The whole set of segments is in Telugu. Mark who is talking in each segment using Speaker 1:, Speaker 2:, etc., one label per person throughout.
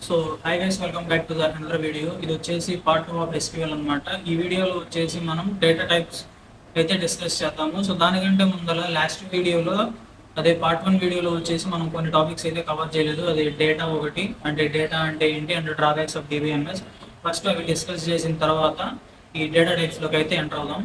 Speaker 1: So hi guys, welcome back to the another video. ఇది వచ్చేసి పార్ట్ 2 ఆఫ్ ఎస్క్యూఎల్ అనమాట. ఈ వీడియోలో వచ్చేసి మనం డేటా టైప్స్ అయితే డిస్కస్ చేద్దాము. సో దానికంటే ముందర లాస్ట్ వీడియోలో అదే పార్ట్ 1 వీడియోలో వచ్చేసి మనం కొన్ని టాపిక్స్ అయితే కవర్ చేయలేదు. అది డేటా ఒకటి, అంటే డేటా అంటే ఏంటి అంటే డ్రాబ్యాక్స్ ఆఫ్ డిబిఎంఎస్. ఫస్ట్ అవి డిస్కస్ చేసిన తర్వాత ఈ డేటా టైప్స్లోకి అయితే ఎంటర్ అవుదాం.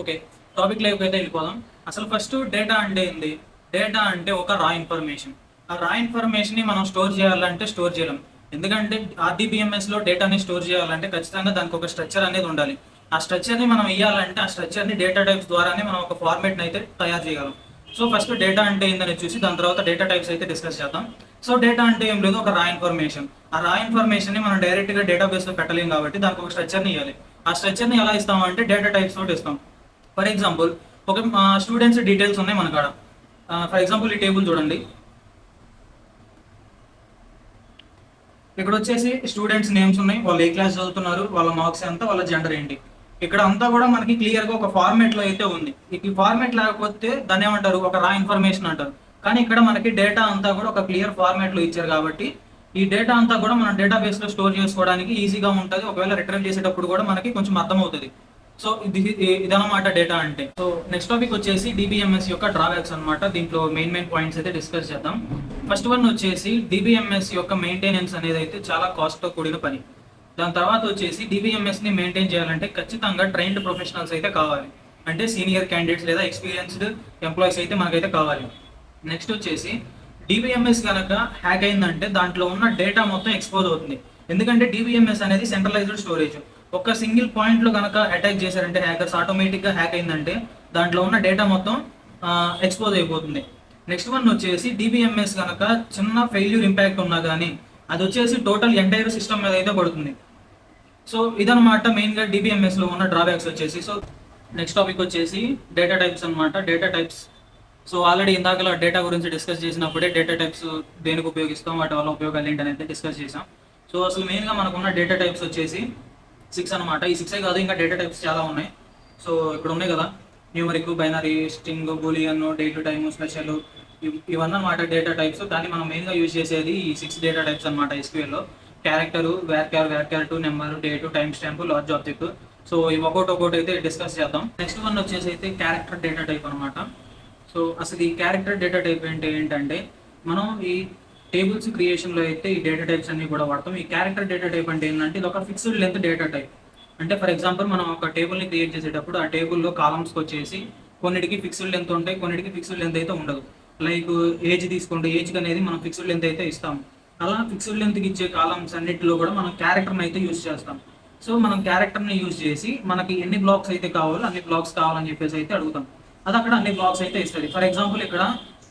Speaker 1: ఓకే, టాపిక్ లైఫ్ అయితే వెళ్ళిపోదాం. అసలు ఫస్ట్ డేటా అంటే ఏంది? డేటా అంటే ఒక రా ఇన్ఫర్మేషన్. ఆ రా ఇన్ఫర్మేషన్ని మనం స్టోర్ చేయాలంటే స్టోర్ చేయలేం. ఎందుకంటే ఆర్డీబీఎంఎస్లో డేటాని స్టోర్ చేయాలంటే ఖచ్చితంగా దానికి ఒక స్ట్రక్చర్ అనేది ఉండాలి. ఆ స్ట్రక్చర్ని మనం ఇవ్వాలంటే ఆ స్ట్రక్చర్ని డేటా టైప్స్ ద్వారానే మనం ఒక ఫార్మేట్ని అయితే తయారు చేయగలం. సో ఫస్ట్ డేటా అంటే ఏందని చూసి దాని తర్వాత డేటా టైప్స్ అయితే డిస్కస్ చేద్దాం. సో డేటా అంటే ఏం లేదు, ఒక రా ఇన్ఫర్మేషన్. ఆ రా ఇన్ఫర్మేషన్ని మనం డైరెక్ట్గా డేటాబేస్లో పెట్టలేం కాబట్టి దానికి ఒక స్ట్రక్చర్ని ఇవ్వాలి. ఆ స్ట్రక్చర్ని ఎలా ఇస్తామంటే డేటా టైప్స్ తోటి ఇస్తాం. ఫర్ ఎగ్జాంపుల్, ఒక స్టూడెంట్స్ డీటెయిల్స్ ఉన్నాయి మన కాడ. ఫర్ ఎగ్జాంపుల్ ఈ టేబుల్ చూడండి. ఇక్కడ వచ్చేసి స్టూడెంట్స్ నేమ్స్ ఉన్నాయి, వాళ్ళు ఏ క్లాస్ చదువుతున్నారు, వాళ్ళ మార్క్స్ ఎంత, వాళ్ళ జెండర్ ఏంటి. ఇక్కడ అంతా కూడా మనకి క్లియర్గా ఒక ఫార్మేట్లో అయితే ఉంది. ఈ ఫార్మేట్ లేకపోతే దాన్ని ఏమంటారు, ఒక రా ఇన్ఫర్మేషన్ అంటారు. కానీ ఇక్కడ మనకి డేటా అంతా కూడా ఒక క్లియర్ ఫార్మేట్లో ఇచ్చారు కాబట్టి ఈ డేటా అంతా కూడా మన డేటాబేస్లో స్టోర్ చేసుకోవడానికి ఈజీగా ఉంటుంది. ఒకవేళ రిట్రీవ్ చేసేటప్పుడు కూడా మనకి కొంచెం అర్థమవుతుంది. సో ఇదన్నమాట డేటా అంటే. సో నెక్స్ట్ టాపిక్ వచ్చేసి డిబిఎంఎస్ యొక్క డ్రాబ్యాక్స్ అనమాట. దీంట్లో మెయిన్ పాయింట్స్ అయితే డిస్కస్ చేద్దాం. ఫస్ట్ వన్ వచ్చేసి డిబిఎంఎస్ యొక్క మెయింటెనెన్స్ అనేది అయితే చాలా కాస్ట్తో కూడిన పని. దాని తర్వాత వచ్చేసి డిబిఎంఎస్ని మెయింటైన్ చేయాలంటే ఖచ్చితంగా ట్రైన్డ్ ప్రొఫెషనల్స్ అయితే కావాలి. అంటే సీనియర్ క్యాండిడేట్స్ లేదా ఎక్స్పీరియన్స్డ్ ఎంప్లాయీస్ అయితే మనకైతే కావాలి. నెక్స్ట్ వచ్చేసి డిబిఎంఎస్ కనుక హ్యాక్ అయిందంటే దాంట్లో ఉన్న డేటా మొత్తం ఎక్స్పోజ్ అవుతుంది. ఎందుకంటే డిబిఎంఎస్ అనేది సెంట్రలైజ్డ్ స్టోరేజ్. ఒక సింగిల్ పాయింట్లో కనుక అటాక్ చేశారంటే హ్యాకర్స్, ఆటోమేటిక్గా హ్యాక్ అయిందంటే దాంట్లో ఉన్న డేటా మొత్తం ఎక్స్పోజ్ అయిపోతుంది. నెక్స్ట్ వన్ వచ్చేసి డిబిఎంఎస్ కనుక చిన్న ఫెయిల్యూర్ ఇంపాక్ట్ ఉన్నా కానీ అది వచ్చేసి టోటల్ ఎంటైర్ సిస్టమ్ మీద అయితే పడుతుంది. సో ఇదనమాట మెయిన్గా డిబిఎంఎస్లో ఉన్న డ్రాబ్యాక్స్ వచ్చేసి. సో నెక్స్ట్ టాపిక్ వచ్చేసి డేటా టైప్స్ అనమాట. డేటా టైప్స్, సో ఆల్రెడీ ఇందాకలా డేటా గురించి డిస్కస్ చేసినప్పుడే డేటా టైప్స్ దేనికి ఉపయోగిస్తాం, వాటి వల్ల ఉపయోగాలు ఏంటనేది అయితే డిస్కస్ చేసాం. సో అసలు మెయిన్గా మనకున్న డేటా టైప్స్ వచ్చేసి 6 అనమాట. ఈ 6 కాదు, ఇంకా డేటా టైప్స్ చాలా ఉన్నాయి. సో ఇక్కడ ఉన్నాయి కదా, numeric, binary, string, Boolean, day to time, special, ఇవన్నీ అనమాట డేటా టైప్స్. కానీ మనం మెయిన్గా యూజ్ చేసేది ఈ 6 డేటా టైప్స్ అనమాట ఎస్క్యూఎల్లో. Character, varchar two, number, date, time stamp, large object. So ఇవి ఒక్కొక్కటి అయితే డిస్కస్ చేద్దాం. నెక్స్ట్ వన్ వచ్చేసి అయితే క్యారెక్టర్ డేటా టైప్ అనమాట. సో అసలు ఈ క్యారెక్టర్ డేటా టైప్ ఏంటంటే మనం ఈ టేబుల్స్ క్రియేషన్లో అయితే ఈ డేటా టైప్స్ అన్ని కూడా వాడతాం. ఈ క్యారెక్టర్ డేటా టైప్ అంటే ఏంటంటే ఇది ఒక ఫిక్స్డ్ లెంత్ డేటా టైప్. అంటే ఫర్ ఎగ్జాంపుల్ మనం ఒక టేబుల్ని క్రియేట్ చేసేటప్పుడు ఆ టేబుల్లో కాలమ్స్కి వచ్చేసి కొన్నిటికి ఫిక్స్డ్ లెంత్ ఉంటాయి, కొన్నిటికి ఫిక్స్డ్ లెంత్ అయితే ఉండదు. లైక్ ఏజ్ తీసుకుంటే ఏజ్కి అనేది మనం ఫిక్స్డ్ లెంత్ అయితే ఇస్తాము. అలా ఫిక్స్డ్ లెంత్కి ఇచ్చే కాలమ్స్ అన్నిటిలో కూడా మనం క్యారెక్టర్ని అయితే యూజ్ చేస్తాం. సో మనం క్యారెక్టర్ని యూజ్ చేసి మనకి ఎన్ని బ్లాక్స్ అయితే కావాలో అన్ని బ్లాక్స్ కావాలని చెప్పేసి అయితే అడుగుతాం. అది అక్కడ అన్ని బ్లాక్స్ అయితే ఇస్తుంది. ఫర్ ఎగ్జాంపుల్ ఇక్కడ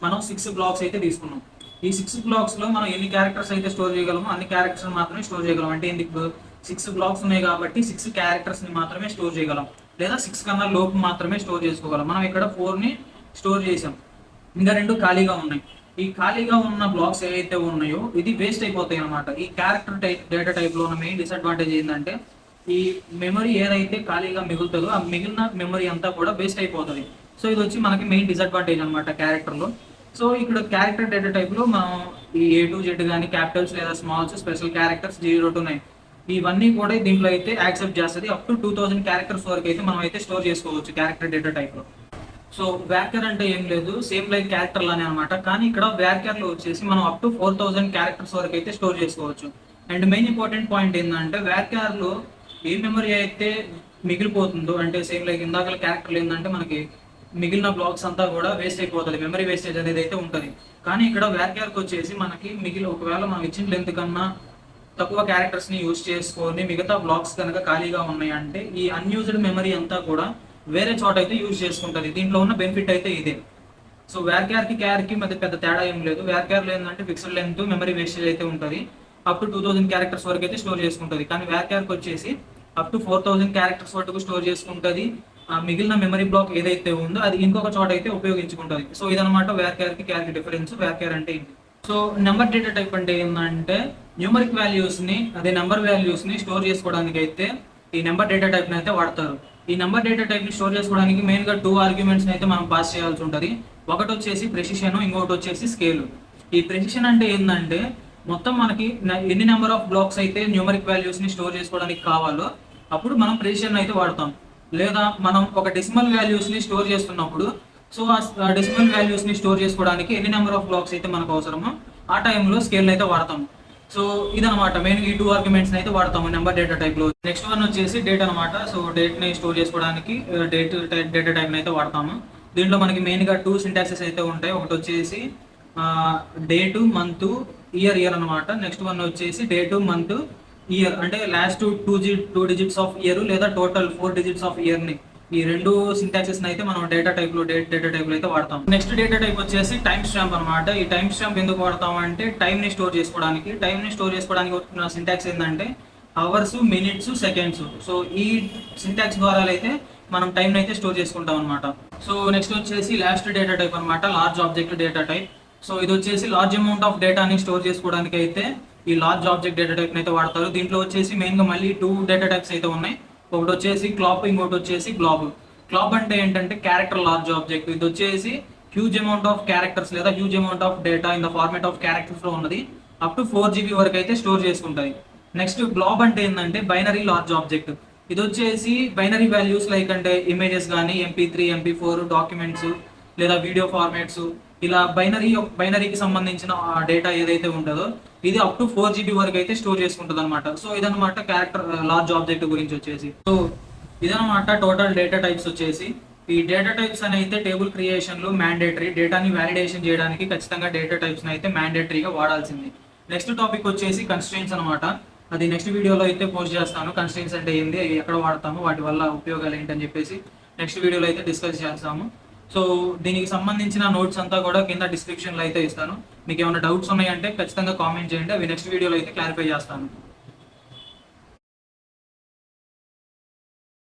Speaker 1: మనం 6 బ్లాక్స్ అయితే తీసుకున్నాం. ఈ 6 బ్లాక్స్లో మనం ఎన్ని క్యారెక్టర్స్ అయితే స్టోర్ చేయగలమో అన్ని క్యారెక్టర్స్ మాత్రమే స్టోర్ చేయగలం. అంటే ఎందుకు 6 బ్లాక్స్ ఉన్నాయి కాబట్టి 6 క్యారెక్టర్స్ని మాత్రమే స్టోర్ చేయగలం, లేదా 6 కన్నా లోపు మాత్రమే స్టోర్ చేసుకోగలం. మనం ఇక్కడ 4ని స్టోర్ చేసాం, ఇంకా 2 ఖాళీగా ఉన్నాయి. ఈ ఖాళీగా ఉన్న బ్లాక్స్ ఏవైతే ఉన్నాయో ఇది వేస్ట్ అయిపోతాయి అనమాట. ఈ క్యారెక్టర్ డేటా టైప్లో ఉన్న మెయిన్ డిసడ్వాంటేజ్ ఏంటంటే ఈ మెమరీ ఏదైతే ఖాళీగా మిగులుతుందో ఆ మిగిలిన మెమరీ అంతా కూడా వేస్ట్ అయిపోతుంది. సో ఇది వచ్చి మనకి మెయిన్ డిసడ్వాంటేజ్ అనమాట క్యారెక్టర్లో. సో ఇక్కడ క్యారెక్టర్ డేటా టైప్లో మనం ఈ A to Z కానీ క్యాపిటల్స్ లేదా స్మాల్స్, స్పెషల్ క్యారెక్టర్స్ 0 to 9 ఇవన్నీ కూడా దీంట్లో అయితే యాక్సెప్ట్ చేస్తుంది. అప్ టు 2000 క్యారెక్టర్స్ వరకు అయితే మనం అయితే స్టోర్ చేసుకోవచ్చు క్యారెక్టర్ డేటా టైప్లో. సో వ్యార్క్యార్ అంటే ఏం లేదు, సేమ్ లైక్ క్యారెక్టర్ లానే అనమాట. కానీ ఇక్కడ వ్యార్క్యార్లో వచ్చేసి మనం అప్ టు 4000 క్యారెక్టర్స్ వరకు అయితే స్టోర్ చేసుకోవచ్చు. అండ్ మెయిన్ ఇంపార్టెంట్ పాయింట్ ఏంటంటే వ్యార్క్యార్లో ఏ మెమరీ అయితే మిగిలిపోతుందో, అంటే సేమ్ లైక్ ఇందాక క్యారెక్టర్లు ఏంటంటే మనకి మిగిలిన బ్లాక్స్ అంతా కూడా వేస్ట్ అయిపోతుంది, మెమరీ వేస్టేజ్ అనేది అయితే ఉంటుంది. కానీ ఇక్కడ వ్యార్క్యార్కి వచ్చేసి మనకి ఒకవేళ మనం ఇచ్చిన లెంత్ కన్నా తక్కువ క్యారెక్టర్స్ని యూజ్ చేసుకొని మిగతా బ్లాక్స్ కనుక ఖాళీగా ఉన్నాయి అంటే ఈ అన్యూజ్డ్ మెమరీ అంతా కూడా వేరే చోట అయితే యూజ్ చేసుకుంటుంది. దీంట్లో ఉన్న బెనిఫిట్ అయితే ఇదే. సో వ్యార్క్యార్కి క్యారెక్టర్కి మధ్య పెద్ద తేడా ఏం లేదు. వ్యార్క్యార్లో ఏంటంటే ఫిక్స్డ్ లెంత్, మెమరీ వేస్టేజ్ అయితే ఉంటుంది. అప్ టు 2000 క్యారెక్టర్స్ వరకు అయితే స్టోర్ చేసుకుంటుంది. కానీ వ్యార్క్యార్కి వచ్చేసి అప్ టు 4000 క్యారెక్టర్స్ వరకు స్టోర్ చేసుకుంటుంది. మిగిలిన మెమరీ బ్లాక్ ఏదైతే ఉందో అది ఇంకొక చోట అయితే ఉపయోగించుకుంటుంది. సో ఇదనమాట వ్యార్క్యార్కి క్యారెక్టర్ డిఫరెన్స్. వ్యార్క్యార్ అంటే ఏంటి? సో నెంబర్ డేటా టైప్ అంటే ఏంటంటే న్యూమరిక్ వాల్యూస్ని, అదే నెంబర్ వాల్యూస్ని స్టోర్ చేసుకోవడానికి అయితే ఈ నెంబర్ డేటా టైప్ని అయితే వాడతారు. ఈ నెంబర్ డేటా టైప్ ని స్టోర్ చేసుకోవడానికి మెయిన్ గా 2 ఆర్గ్యుమెంట్స్ అయితే మనం పాస్ చేయాల్సి ఉంటుంది. ఒకటి వచ్చేసి ప్రెసిషన్, ఇంకొకటి వచ్చేసి స్కేల్. ఈ ప్రెసిషన్ అంటే ఏంటంటే మొత్తం మనకి ఎన్ని నెంబర్ ఆఫ్ బ్లాక్స్ అయితే న్యూమరిక్ వాల్యూస్ ని స్టోర్ చేసుకోవడానికి కావాలో అప్పుడు మనం ప్రెసిషన్ అయితే వాడతాం. లేదా మనం ఒక డెసిమల్ వాల్యూస్ ని స్టోర్ చేస్తున్నప్పుడు సో ఆ డెసిమల్ వాల్యూస్ ని స్టోర్ చేసుకోవడానికి ఎన్ని నెంబర్ ఆఫ్ బ్లాక్స్ అయితే మనకు అవసరమో ఆ టైంలో స్కేల్ అయితే వాడతాం. సో ఇదనమాట మెయిన్ ఈ 2 ఆర్గ్యుమెంట్స్ అయితే వాడతాము నెంబర్ డేటా టైప్ లో. నెక్స్ట్ వన్ వచ్చేసి డేట్ అనమాట. సో డేట్ ని స్టోర్ చేసుకోవడానికి డేటా టైప్ అయితే వాడతాము. దీంట్లో మనకి మెయిన్ గా 2 సింటాక్సెస్ అయితే ఉంటాయి. ఒకటి వచ్చేసి డేట్, మంత్, ఇయర్ అనమాట. నెక్స్ట్ వన్ వచ్చేసి డేట్, మంత్, ఇయర్ అంటే లాస్ట్ 2 డిజిట్స్ ఆఫ్ ఇయర్ లేదా టోటల్ 4 డిజిట్స్ ఆఫ్ ఇయర్ ని, ఈ 2 సింటాక్సెస్ అయితే మనం డేటా టైప్ లో అయితే వాడతాం. నెక్స్ట్ డేటా టైప్ వచ్చేసి టైం స్టాంప్ అనమాట. ఈ టైం స్టాంప్ ఎందుకు వాడతాం అంటే టైం ని స్టోర్ చేసుకోవడానికి. టైం ని స్టోర్ చేసుకోవడానికి వచ్చిన సింటాక్స్ ఏంటంటే అవర్స్, మినిట్స్, సెకండ్స్. సో ఈ సింటాక్స్ ద్వారా అయితే మనం టైం అయితే స్టోర్ చేసుకుంటాం అనమాట. సో నెక్స్ట్ వచ్చేసి లాస్ట్ డేటా టైప్ అనమాట, large object data type. So ఇది వచ్చేసి లార్జ్ అమౌంట్ ఆఫ్ డేటాని స్టోర్ చేసుకోవడానికి అయితే ఈ లార్జ్ ఆబ్జెక్ట్ డేటా టైప్ అయితే వాడతారు. దీంట్లో వచ్చేసి మెయిన్ గా మళ్ళీ 2 డేటా టైప్స్ అయితే ఉన్నాయి. ఒకటి వచ్చేసి క్లాప్, ఇంకోటి వచ్చేసి గ్లాబ్. క్లాప్ అంటే ఏంటంటే క్యారెక్టర్ లార్జ్ ఆబ్జెక్ట్. ఇది వచ్చేసి హ్యూజ్ అమౌంట్ ఆఫ్ క్యారెక్టర్స్ లేదా huge amount of data in the format of characters లో ఉన్నది అప్ టు 4 GB వరకు అయితే స్టోర్ చేసుకుంటుంది. నెక్స్ట్ గ్లాబ్ అంటే ఏంటంటే బైనరీ లార్జ్ ఆబ్జెక్ట్. ఇది వచ్చేసి బైనరీ వాల్యూస్ లైక్ అంటే ఇమేజెస్ కానీ MP3, MP4, డాక్యుమెంట్స్ లేదా వీడియో ఫార్మాట్స్, ఇలా బైనరీకి సంబంధించిన డేటా ఏదైతే ఉంటుందో ఇది అప్ టు 4 GB వరకు అయితే స్టోర్ చేసుకుంటుంది అనమాట. సో ఇదనమాట క్యారెక్టర్ లార్జ్ ఆబ్జెక్ట్ గురించి వచ్చేసి. సో ఇదనమాట టోటల్ డేటా టైప్స్ వచ్చేసి. ఈ డేటా టైప్స్ అని అయితే టేబుల్ క్రియేషన్ లో మ్యాండేటరీ, డేటాని వ్యాలిడేషన్ చేయడానికి ఖచ్చితంగా డేటా టైప్స్ అయితే మ్యాండేటరీగా వాడాల్సింది. నెక్స్ట్ టాపిక్ వచ్చేసి కన్స్ట్రెయింట్స్ అనమాట. అది నెక్స్ట్ వీడియోలో అయితే పోస్ట్ చేస్తాను. కన్స్ట్రెయింట్స్ అంటే ఏంటి, అవి ఎక్కడ వాడతాము, వాటి వల్ల ఉపయోగాలు ఏంటని చెప్పేసి నెక్స్ట్ వీడియోలో అయితే డిస్కస్ చేస్తాము. సో దీనికి సంబంధించిన నోట్స్ అంతా కూడా కింద డిస్క్రిప్షన్లో అయితే ఇస్తాను. మీకు ఏమైనా డౌట్స్ ఉన్నాయంటే ఖచ్చితంగా కామెంట్ చేయండి, అవి నెక్స్ట్ వీడియోలో అయితే క్లారిఫై చేస్తాను.